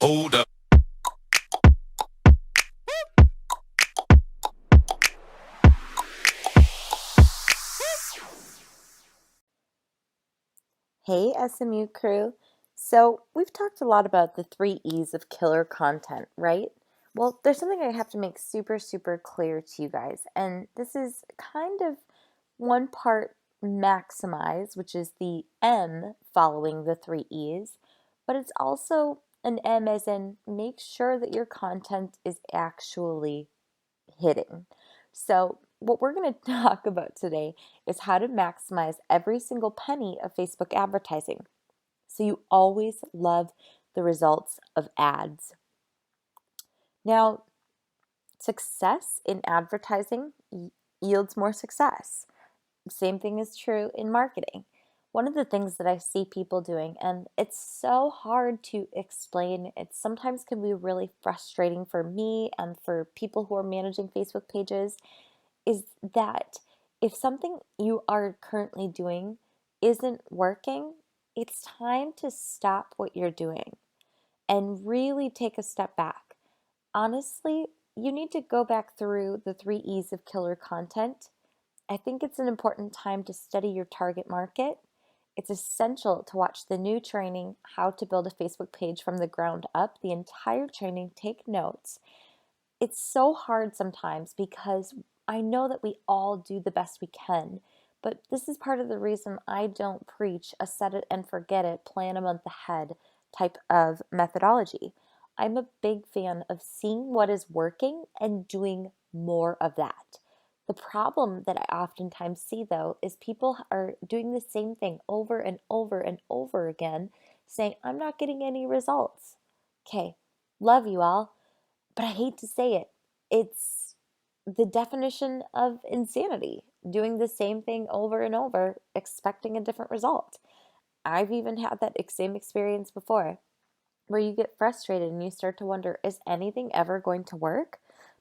Hold up. Hey, SMU crew. So, we've talked a lot about the three E's of killer content, right? Well, there's something I have to make super, super clear to you guys. And this is kind of one part maximize, which is the M following the three E's, but it's also an M as in make sure that your content is actually hitting. So, what we're going to talk about today is how to maximize every single penny of Facebook advertising so you always love the results of ads. Now, success in advertising yields more success. Same thing is true in marketing. One of the things that I see people doing, and it's so hard to explain, it sometimes can be really frustrating for me and for people who are managing Facebook pages, is that if something you are currently doing isn't working, it's time to stop what you're doing and really take a step back. Honestly, you need to go back through the three E's of killer content. I think it's an important time to study your target market. It's essential to watch the new training, How to Build a Facebook Page from the Ground Up, the entire training, take notes. It's so hard sometimes because I know that we all do the best we can, but this is part of the reason I don't preach a set it and forget it, plan a month ahead type of methodology. I'm a big fan of seeing what is working and doing more of that. The problem that I oftentimes see though is people are doing the same thing over and over and over again, saying, I'm not getting any results. Okay, love you all. But I hate to say it, it's the definition of insanity, doing the same thing over and over, expecting a different result. I've even had that same experience before where you get frustrated and you start to wonder, is anything ever going to work?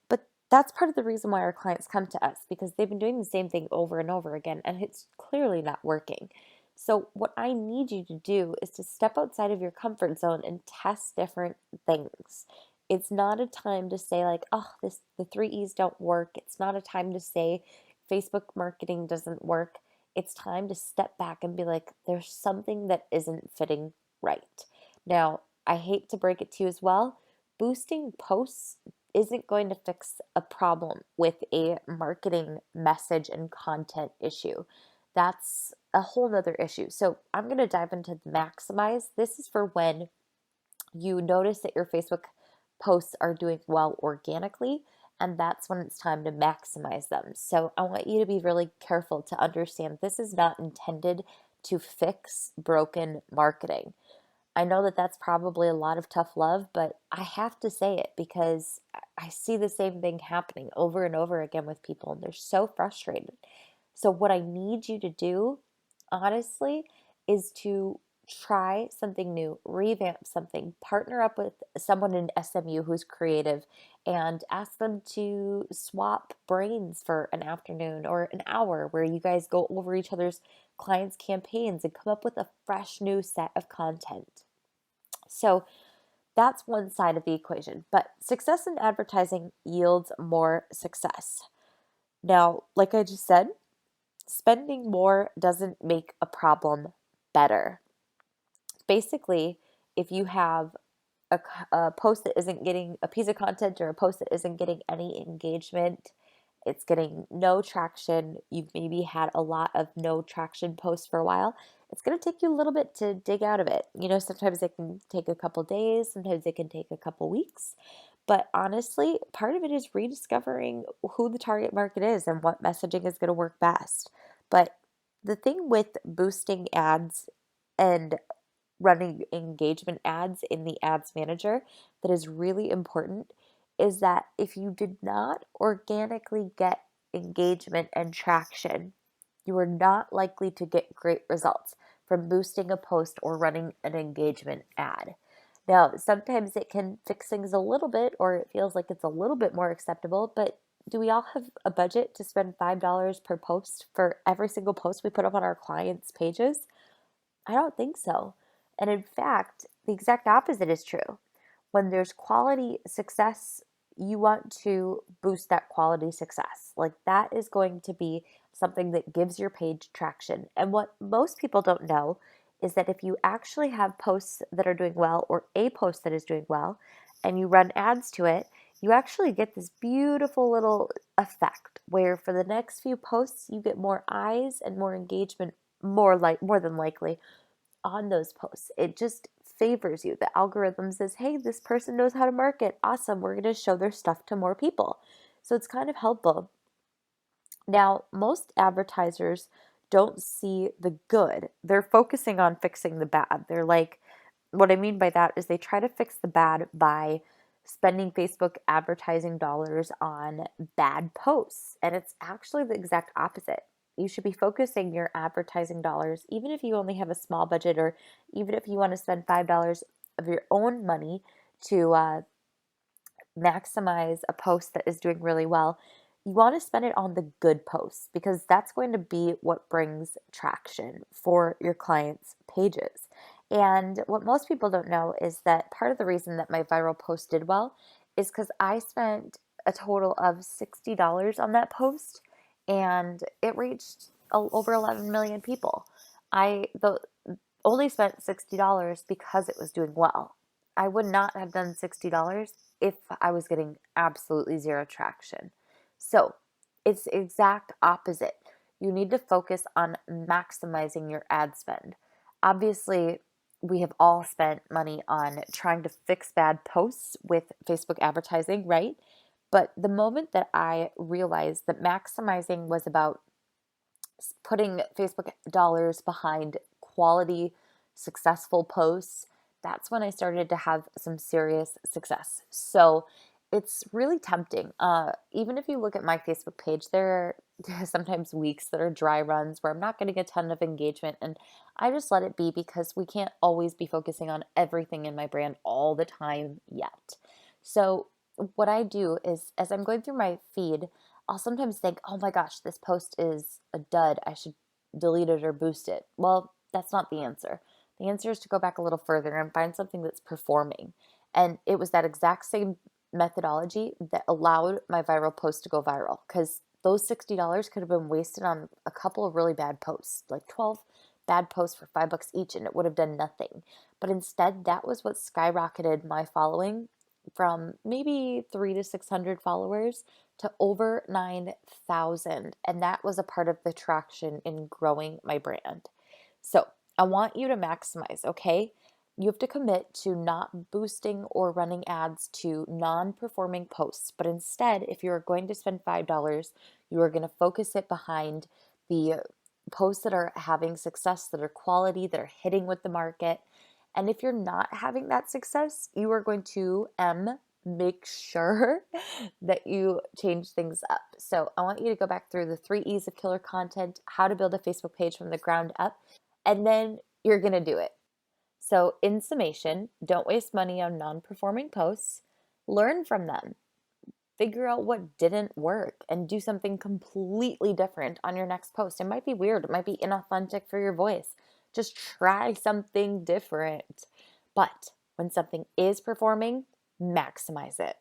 But that's part of the reason why our clients come to us because they've been doing the same thing over and over again and it's clearly not working. So, what I need you to do is to step outside of your comfort zone and test different things. It's not a time to say like, "Oh, the 3 E's don't work." It's not a time to say Facebook marketing doesn't work. It's time to step back and be like, "There's something that isn't fitting right." Now, I hate to break it to you as well, boosting posts isn't going to fix a problem with a marketing message and content issue. That's a whole nother issue. So I'm going to dive into the maximize. This is for when you notice that your Facebook posts are doing well organically, and that's when it's time to maximize them. So I want you to be really careful to understand this is not intended to fix broken marketing. I know that that's probably a lot of tough love, but I have to say it because I see the same thing happening over and over again with people, and they're so frustrated. So, what I need you to do, honestly, is to try something new, revamp something, partner up with someone in SMU who's creative, and ask them to swap brains for an afternoon or an hour where you guys go over each other's clients' campaigns and come up with a fresh new set of content. So that's one side of the equation. But success in advertising yields more success. Now, like I just said, spending more doesn't make a problem better. Basically, if you have a post that isn't getting a piece of content or a post that isn't getting any engagement, it's getting no traction, you've maybe had a lot of no traction posts for a while, it's going to take you a little bit to dig out of it. Sometimes it can take a couple days, sometimes it can take a couple weeks. But honestly, part of it is rediscovering who the target market is and what messaging is going to work best. But the thing with boosting ads and running engagement ads in the ads manager that is really important is that if you did not organically get engagement and traction, you are not likely to get great results from boosting a post or running an engagement ad. Now, sometimes it can fix things a little bit or it feels like it's a little bit more acceptable, but do we all have a budget to spend $5 per post for every single post we put up on our clients' pages? I don't think so. And in fact, the exact opposite is true. when there's quality success, you want to boost that quality success. Like that is going to be something that gives your page traction. And what most people don't know is that if you actually have posts that are doing well or a post that is doing well and you run ads to it, you actually get this beautiful little effect where for the next few posts you get more eyes and more engagement, more than likely on those posts. It just favors you. The algorithm says, hey, this person knows how to market. Awesome. We're going to show their stuff to more people. So it's kind of helpful. Now, most advertisers don't see the good. They're focusing on fixing the bad. They're like, what I mean by that is they try to fix the bad by spending Facebook advertising dollars on bad posts. And it's actually the exact opposite. You should be focusing your advertising dollars, even if you only have a small budget, or even if you want to spend $5 of your own money to maximize a post that is doing really well. You want to spend it on the good posts because that's going to be what brings traction for your clients' pages. And what most people don't know is that part of the reason that my viral post did well is because I spent a total of $60 on that post and it reached over 11 million people. Only spent $60 because it was doing well. I would not have done $60 if I was getting absolutely zero traction. So it's the exact opposite. You need to focus on maximizing your ad spend. Obviously, we have all spent money on trying to fix bad posts with Facebook advertising, right? But the moment that I realized that maximizing was about putting Facebook dollars behind quality, successful posts, that's when I started to have some serious success. So it's really tempting. Even if you look at my Facebook page, there are sometimes weeks that are dry runs where I'm not getting a ton of engagement, and I just let it be because we can't always be focusing on everything in my brand all the time yet. So what I do is as I'm going through my feed, I'll sometimes think, oh my gosh, this post is a dud. I should delete it or boost it. Well, that's not the answer. The answer is to go back a little further and find something that's performing. And it was that exact same methodology that allowed my viral post to go viral because those $60 could have been wasted on a couple of really bad posts, like 12 bad posts for $5 each, and it would have done nothing. But instead, that was what skyrocketed my following from maybe 300 to 600 followers to over 9,000. And that was a part of the traction in growing my brand. So I want you to maximize, okay? You have to commit to not boosting or running ads to non-performing posts, but instead, if you're going to spend $5, you are going to focus it behind the posts that are having success, that are quality, that are hitting with the market. And if you're not having that success, you are going to make sure that you change things up. So I want you to go back through the 3 E's of killer content, how to build a Facebook page from the ground up, and then you're going to do it. So in summation, don't waste money on non-performing posts. Learn from them. Figure out what didn't work and do something completely different on your next post. It might be weird. It might be inauthentic for your voice. Just try something different. But when something is performing, maximize it.